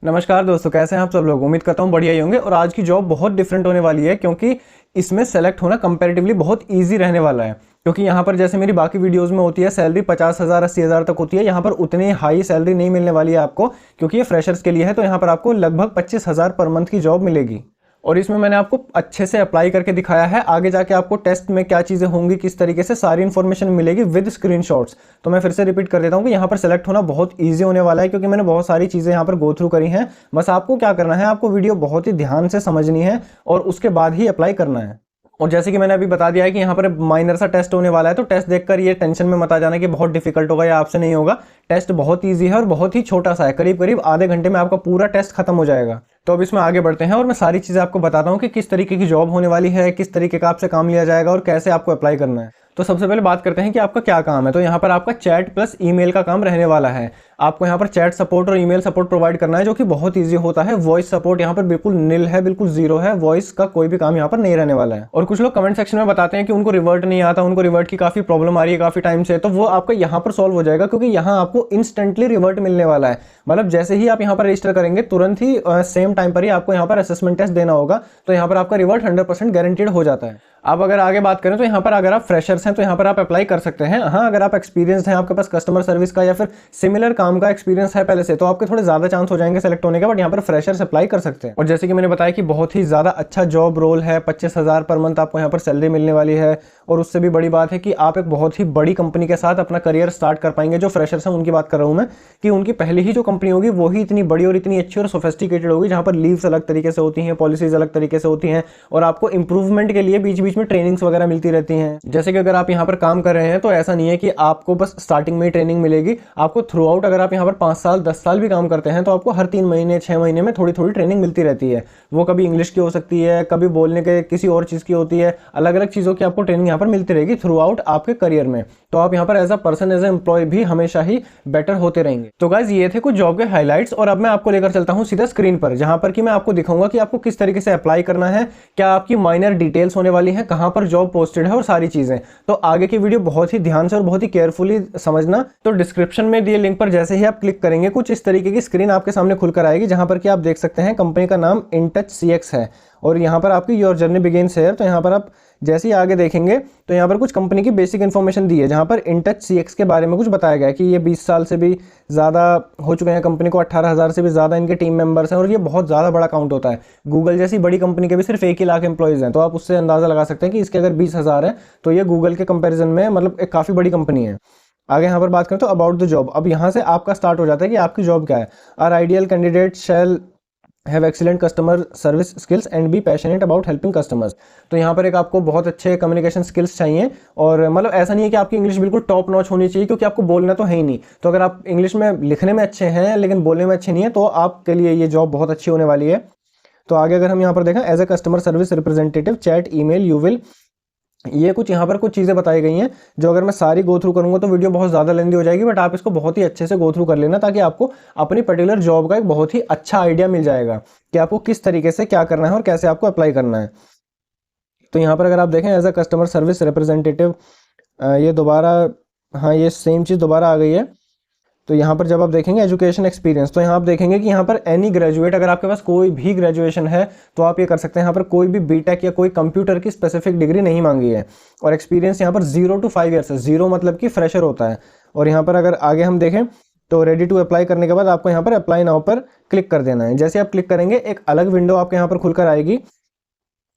नमस्कार दोस्तों, कैसे हैं आप सब लोग। उम्मीद करता हूँ बढ़िया ही होंगे। और आज की जॉब बहुत डिफरेंट होने वाली है क्योंकि इसमें सेलेक्ट होना कंपैरेटिवली बहुत इजी रहने वाला है। क्योंकि यहाँ पर जैसे मेरी बाकी वीडियोस में होती है सैलरी 50,000 80,000 तक होती है, यहाँ पर उतनी हाई सैलरी नहीं मिलने वाली है आपको, क्योंकि ये फ्रेशर्स के लिए है। तो यहाँ पर आपको लगभग 25,000 पर मंथ की जॉब मिलेगी। और इसमें मैंने आपको अच्छे से अप्लाई करके दिखाया है। आगे जाके आपको टेस्ट में क्या चीज़ें होंगी, किस तरीके से सारी इन्फॉर्मेशन मिलेगी विद स्क्रीनशॉट्स। तो मैं फिर से रिपीट कर देता हूँ कि यहाँ पर सेलेक्ट होना बहुत ईजी होने वाला है, क्योंकि मैंने बहुत सारी चीज़ें यहाँ पर गो थ्रू करी हैं। बस आपको क्या करना है, आपको वीडियो बहुत ही ध्यान से समझनी है और उसके बाद ही अप्लाई करना है। और जैसे कि मैंने अभी बता दिया है कि यहाँ पर माइनर सा टेस्ट होने वाला है, तो टेस्ट देखकर ये टेंशन में मत आ जाना कि बहुत डिफिकल्ट होगा या आपसे नहीं होगा। टेस्ट बहुत ईजी है और बहुत ही छोटा सा है, करीब करीब आधे घंटे में आपका पूरा टेस्ट खत्म हो जाएगा। तो अब इसमें आगे बढ़ते हैं और मैं सारी चीज़ें आपको बताता हूँ कि किस तरीके की जॉब होने वाली है, किस तरीके का आपसे काम लिया जाएगा और कैसे आपको अप्लाई करना है। तो सबसे पहले बात करते हैं कि आपका क्या काम है। तो यहाँ पर आपका चैट प्लस ईमेल का काम रहने वाला है। आपको यहाँ पर चैट सपोर्ट और ईमेल सपोर्ट प्रोवाइड करना है, जो कि बहुत ईजी होता है। वॉइस सपोर्ट यहाँ पर बिल्कुल निल है, बिल्कुल जीरो है। वॉइस का कोई भी काम यहाँ पर नहीं रहने वाला है। और कुछ लोग कमेंट सेक्शन में बताते हैं कि उनको रिवर्ट नहीं आता, उनको रिवर्ट की काफी प्रॉब्लम आ रही है काफी टाइम से। तो वो आपका यहाँ पर सॉल्व हो जाएगा, क्योंकि यहाँ आपको इंस्टेंटली रिवर्ट मिलने वाला है। मतलब जैसे ही आप यहाँ पर रजिस्टर करेंगे तुरंत ही सेम टाइम पर ही आपको यहाँ पर असेसमेंट टेस्ट देना होगा। तो यहाँ पर आपका रिवर्ट 100% गारंटीड हो जाता है। अब अगर आगे बात करें तो यहाँ पर अगर आप फ्रेशर्स हैं तो यहाँ पर आप अप्लाई कर सकते हैं। हाँ, अगर आप एक्सपीरियंस हैं, आपके पास कस्टमर सर्विस का या फिर सिमिलर काम का एक्सपीरियंस है पहले से, तो आपके थोड़े ज्यादा चांस हो जाएंगे सेलेक्ट होने के। बट यहाँ पर फ्रेशर्स अप्लाई कर सकते हैं। और जैसे कि मैंने बताया कि बहुत ही ज्यादा अच्छा जॉब रोल है, 25,000 पर मंथ आपको यहाँ पर सैलरी मिलने वाली है। और उससे भी बड़ी बात है कि आप एक बहुत ही बड़ी कंपनी के साथ अपना करियर स्टार्ट कर पाएंगे। जो फ्रेशर्स हैं उनकी बात कर रहा हूँ मैं, कि उनकी पहली ही जो कंपनी होगी वो ही इतनी बड़ी और इतनी अच्छी और सोफिस्टिकेटेड होगी, जहाँ पर लीव्स अलग तरीके से होती हैं, पॉलिसीज अलग तरीके से होती हैं, और आपको इंप्रूवमेंट के लिए बीच बीच में ट्रेनिंग्स वगैरह मिलती रहती हैं। जैसे कि अगर आप यहाँ पर काम कर रहे हैं तो ऐसा नहीं है कि आपको बस स्टार्टिंग में ही ट्रेनिंग मिलेगी। आपको थ्रू आउट, अगर आप यहाँ पर 5 साल 10 साल भी काम करते हैं, तो आपको हर 3 महीने 6 महीने में थोड़ी थोड़ी ट्रेनिंग मिलती रहती है। वो कभी इंग्लिश की हो सकती है, कभी बोलने के किसी और चीज़ की होती है। अलग अलग चीज़ों की आपको ट्रेनिंग यहाँ पर मिलती रहेगी थ्रू आउट आपके करियर में। तो आप यहाँ पर as a person, as an employee भी हमेशा ही बेटर होते रहेंगे। तो गाइस, ये थे कुछ जॉब के हाइलाइट्स। और अब मैं आपको लेकर चलता हूँ सीधा स्क्रीन पर, जहां पर कि मैं आपको दिखाऊंगा कि आपको किस तरीके से अप्लाई करना है, क्या आपकी माइनर डिटेल्स होने वाली है, कहां पर जॉब पोस्टेड है और सारी चीजें। तो आगे की वीडियो बहुत ही ध्यान से और बहुत ही केयरफुली समझना। तो डिस्क्रिप्शन में दिए लिंक पर जैसे ही आप क्लिक करेंगे, कुछ इस तरीके की स्क्रीन आपके सामने खुलकर आएगी, जहां पर कि आप देख सकते हैं कंपनी का नाम InTouch CX है। और यहाँ पर आपकी योर जर्नी बिगिंस हियर। तो यहाँ पर आप जैसे ही आगे देखेंगे तो यहाँ पर कुछ कंपनी की बेसिक इन्फॉर्मेशन दी है, जहाँ पर InTouch CX के बारे में कुछ बताया गया है कि ये 20 साल से भी ज़्यादा हो चुके हैं कंपनी को, 18,000 से भी ज़्यादा इनके टीम मेंबर्स हैं, और ये बहुत ज़्यादा बड़ा काउंट होता है। गूगल जैसी बड़ी कंपनी के भी सिर्फ 1 ही लाख एम्प्लॉयज़ हैं। तो आप उससे अंदाज़ा लगा सकते हैं कि इसके अगर 20,000 है तो ये गूगल के कंपेरिजन में मतलब एक काफ़ी बड़ी कंपनी है। आगे यहाँ पर बात करें तो अबाउट द जॉब। अब यहाँ से आपका स्टार्ट हो जाता है कि आपकी जॉब क्या है। Our ideal candidate shall have excellent customer service skills and be passionate about helping customers. तो यहाँ पर एक आपको बहुत अच्छे कम्युनिकेशन स्किल्स चाहिए। और मतलब ऐसा नहीं है कि आपकी इंग्लिश बिल्कुल टॉप नॉच होनी चाहिए, क्योंकि आपको बोलना तो है ही नहीं। तो अगर आप इंग्लिश में लिखने में अच्छे हैं लेकिन बोलने में अच्छे नहीं है, तो आपके लिए ये जॉब बहुत अच्छी होने वाली है। तो आगे अगर हम यहाँ पर देखें, as a customer service representative chat email you will, ये कुछ यहाँ पर कुछ चीज़ें बताई गई हैं, जो अगर मैं सारी गो थ्रू करूँगा तो वीडियो बहुत ज़्यादा लेंदी हो जाएगी। बट आप इसको बहुत ही अच्छे से गो थ्रू कर लेना, ताकि आपको अपनी पर्टिकुलर जॉब का एक बहुत ही अच्छा आइडिया मिल जाएगा कि आपको किस तरीके से क्या करना है और कैसे आपको अप्लाई करना है। तो यहाँ पर अगर आप देखें as a customer service representative, ये दोबारा, हाँ ये सेम चीज़ दोबारा आ गई है। तो यहाँ पर जब आप देखेंगे एजुकेशन एक्सपीरियंस, तो यहाँ आप देखेंगे कि यहाँ पर एनी ग्रेजुएट, अगर आपके पास कोई भी ग्रेजुएशन है तो आप ये कर सकते हैं। यहाँ पर कोई भी बीटेक या कोई कंप्यूटर की स्पेसिफिक डिग्री नहीं मांगी है। और एक्सपीरियंस यहाँ पर 0 to 5 ईयर्स है। 0 मतलब कि फ्रेशर होता है। और यहाँ पर अगर आगे हम देखें तो रेडी टू अप्लाई करने के बाद आपको यहाँ पर अप्लाई नाउ पर क्लिक कर देना है। जैसे आप क्लिक करेंगे एक अलग विंडो आपके यहाँ पर खुलकर आएगी।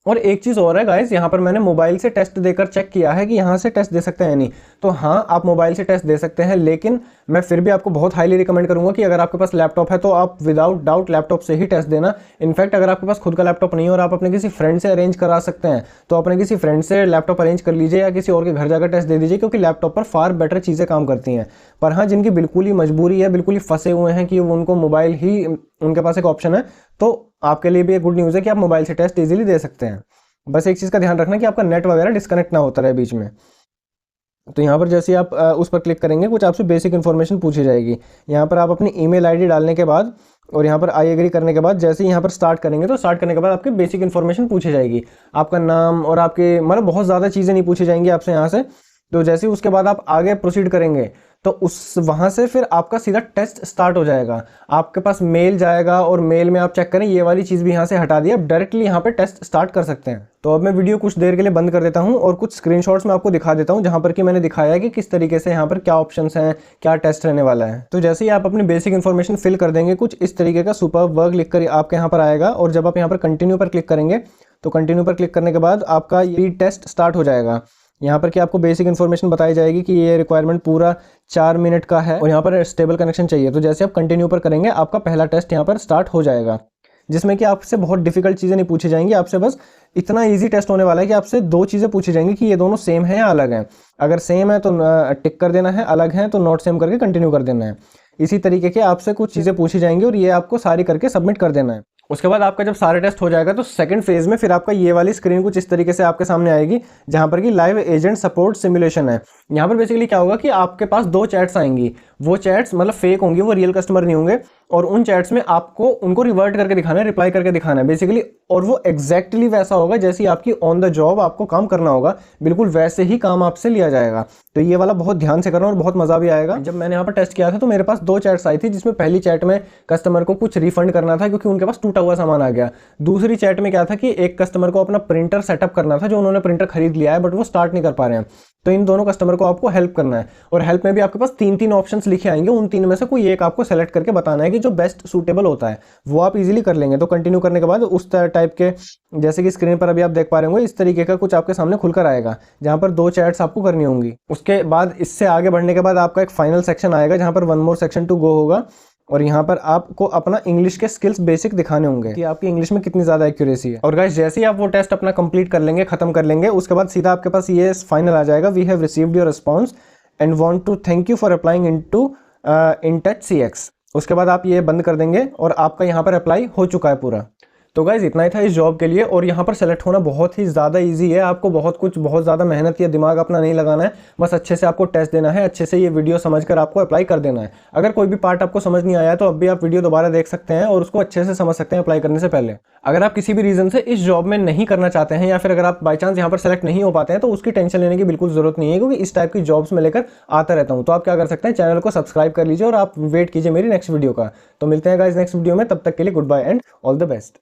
और एक चीज़ और है गाइस, यहाँ पर मैंने मोबाइल से टेस्ट देकर चेक किया है कि यहाँ से टेस्ट दे सकते हैं नहीं। तो हाँ, आप मोबाइल से टेस्ट दे सकते हैं, लेकिन मैं फिर भी आपको बहुत हाईली रिकमेंड करूंगा कि अगर आपके पास लैपटॉप है तो आप विदाउट डाउट लैपटॉप से ही टेस्ट देना। इनफैक्ट अगर आपके पास खुद का लैपटॉप नहीं है और आप अपने किसी फ्रेंड से अरेंज करा सकते हैं, तो अपने किसी फ्रेंड से लैपटॉप अरेंज कर लीजिए या किसी और के घर जाकर टेस्ट दे दीजिए, क्योंकि लैपटॉप पर फार बेटर चीज़ें काम करती हैं। पर हाँ, जिनकी बिल्कुल ही मजबूरी है, बिल्कुल ही फंसे हुए हैं कि उनको मोबाइल ही उनके पास एक ऑप्शन है, तो आपके लिए भी एक गुड न्यूज़ है कि आप मोबाइल से टेस्ट ईजिली दे सकते हैं। बस एक चीज़ का ध्यान रखना कि आपका नेट वगैरह डिस्कनेक्ट ना होता रहे बीच में। तो यहाँ पर जैसे आप उस पर क्लिक करेंगे, कुछ आपसे बेसिक इन्फॉर्मेशन पूछी जाएगी। यहाँ पर आप अपनी ईमेल आईडी डालने के बाद और यहाँ पर आई एग्री करने के बाद जैसे ही यहाँ पर स्टार्ट करेंगे, तो स्टार्ट करने के बाद आपकी बेसिक इन्फॉर्मेशन पूछी जाएगी। आपका नाम और आपके मतलब बहुत ज़्यादा चीज़ें नहीं पूछी जाएंगी आपसे यहाँ से। तो जैसे ही उसके बाद आप आगे प्रोसीड करेंगे तो उस वहाँ से फिर आपका सीधा टेस्ट स्टार्ट हो जाएगा। आपके पास मेल जाएगा और मेल में आप चेक करें, ये वाली चीज़ भी यहाँ से हटा दी, आप डायरेक्टली यहाँ पे टेस्ट स्टार्ट कर सकते हैं। तो अब मैं वीडियो कुछ देर के लिए बंद कर देता हूँ और कुछ स्क्रीनशॉट्स मैं आपको दिखा देता हूँ, जहाँ पर कि मैंने दिखाया है कि किस तरीके से यहाँ पर क्या ऑप्शंस हैं, क्या टेस्ट रहने वाला है। तो जैसे ही आप अपनी बेसिक इन्फॉर्मेशन फिल कर देंगे, कुछ इस तरीके का सुपर्ब वर्क लिख कर आपके यहाँ पर आएगा। और जब आप यहाँ पर कंटिन्यू पर क्लिक करेंगे तो कंटिन्यू पर क्लिक करने के बाद आपका ये टेस्ट स्टार्ट हो जाएगा। यहाँ पर कि आपको बेसिक इन्फॉर्मेशन बताई जाएगी कि ये रिक्वायरमेंट पूरा 4 मिनट का है और यहाँ पर स्टेबल कनेक्शन चाहिए। तो जैसे आप कंटिन्यू पर करेंगे आपका पहला टेस्ट यहाँ पर स्टार्ट हो जाएगा, जिसमें कि आपसे बहुत डिफिकल्ट चीज़ें नहीं पूछी जाएंगी। आपसे बस इतना इजी टेस्ट होने वाला है कि आपसे 2 चीज़ें पूछी जाएंगी कि ये दोनों सेम है या अलग हैं। अगर सेम है तो टिक कर देना है, अलग है तो नॉट सेम करके कंटिन्यू कर देना है। इसी तरीके के आपसे कुछ चीज़ें पूछी जाएंगी और ये आपको सारी करके सबमिट कर देना है। उसके बाद आपका जब सारे टेस्ट हो जाएगा तो सेकंड फेज में फिर आपका ये वाली स्क्रीन कुछ इस तरीके से आपके सामने आएगी, जहां पर कि लाइव एजेंट सपोर्ट सिमुलेशन है। यहाँ पर बेसिकली क्या होगा कि आपके पास 2 चैट्स आएंगी, वो चैट्स मतलब फेक होंगी, वो रियल कस्टमर नहीं होंगे, और उन चैट्स में आपको उनको रिवर्ट करके दिखाना है, रिप्लाई करके दिखाना है बेसिकली। और वो एग्जैक्टली वैसा होगा जैसी आपकी ऑन द जॉब आपको काम करना होगा, बिल्कुल वैसे ही काम आपसे लिया जाएगा। तो ये वाला बहुत ध्यान से करना और बहुत मजा भी आएगा। जब मैंने यहाँ पर टेस्ट किया था तो मेरे पास 2 चैट्स आई थी, जिसमें पहली चैट में कस्टमर को कुछ रिफंड करना था क्योंकि उनके पास टूटा हुआ सामान आ गया। दूसरी चैट में क्या था कि एक कस्टमर को अपना प्रिंटर सेटअप करना था, जो उन्होंने प्रिंटर खरीद लिया है बट वो स्टार्ट नहीं कर पा रहे हैं। तो इन दोनों कस्टमर को आपको हेल्प करना है, और हेल्प में भी आपके पास 3 ऑप्शंस लिखे आएंगे। उन 3 में से कोई एक आपको सेलेक्ट करके बताना है कि जो बेस्ट सूटेबल होता है, वो आप इजीली कर लेंगे। तो कंटिन्यू करने के बाद उस टाइप के, जैसे कि स्क्रीन पर अभी आप देख पा रहे होंगे, इस तरीके का कुछ आपके सामने खुलकर आएगा, जहां पर 2 चैट्स आपको करनी होंगी। उसके बाद इससे आगे बढ़ने के बाद आपका एक फाइनल सेक्शन आएगा, जहां पर 1 मोर सेक्शन टू गो होगा, और यहाँ पर आपको अपना इंग्लिश के स्किल्स बेसिक दिखाने होंगे कि आपकी इंग्लिश में कितनी ज़्यादा एक्यूरेसी है। और गाइस जैसे ही आप वो टेस्ट अपना कंप्लीट कर लेंगे, खत्म कर लेंगे, उसके बाद सीधा आपके पास ये फाइनल आ जाएगा, we have received your response and want to thank you for applying into InTouch CX। उसके बाद आप ये बंद कर देंगे और आपका यहाँ पर अप्लाई हो चुका है पूरा। तो गाइज इतना ही था इस जॉब के लिए, और यहाँ पर सेलेक्ट होना बहुत ही ज़्यादा इजी है। आपको बहुत ज़्यादा मेहनत या दिमाग अपना नहीं लगाना है, बस अच्छे से आपको टेस्ट देना है, अच्छे से ये वीडियो समझकर आपको अप्लाई कर देना है। अगर कोई भी पार्ट आपको समझ नहीं आया तो अब भी आप वीडियो दोबारा देख सकते हैं और उसको अच्छे से समझ सकते हैं अप्लाई करने से पहले। अगर आप किसी भी रीज़न से इस जॉब में नहीं करना चाहते हैं, या फिर अगर आप बाई चांस यहाँ पर सेलेक्ट नहीं हो पाते हैं, तो उसकी टेंशन लेने की बिल्कुल ज़रूरत नहीं है, क्योंकि इस टाइप की जॉब्स में लेकर आता रहता हूँ। तो आप क्या कर सकते हैं, चैनल को सब्सक्राइब कर लीजिए और आप वेट कीजिए मेरी नेक्स्ट वीडियो का। तो मिलते हैं गाइज नेक्स्ट वीडियो में, तब तक के लिए goodbye and all the best.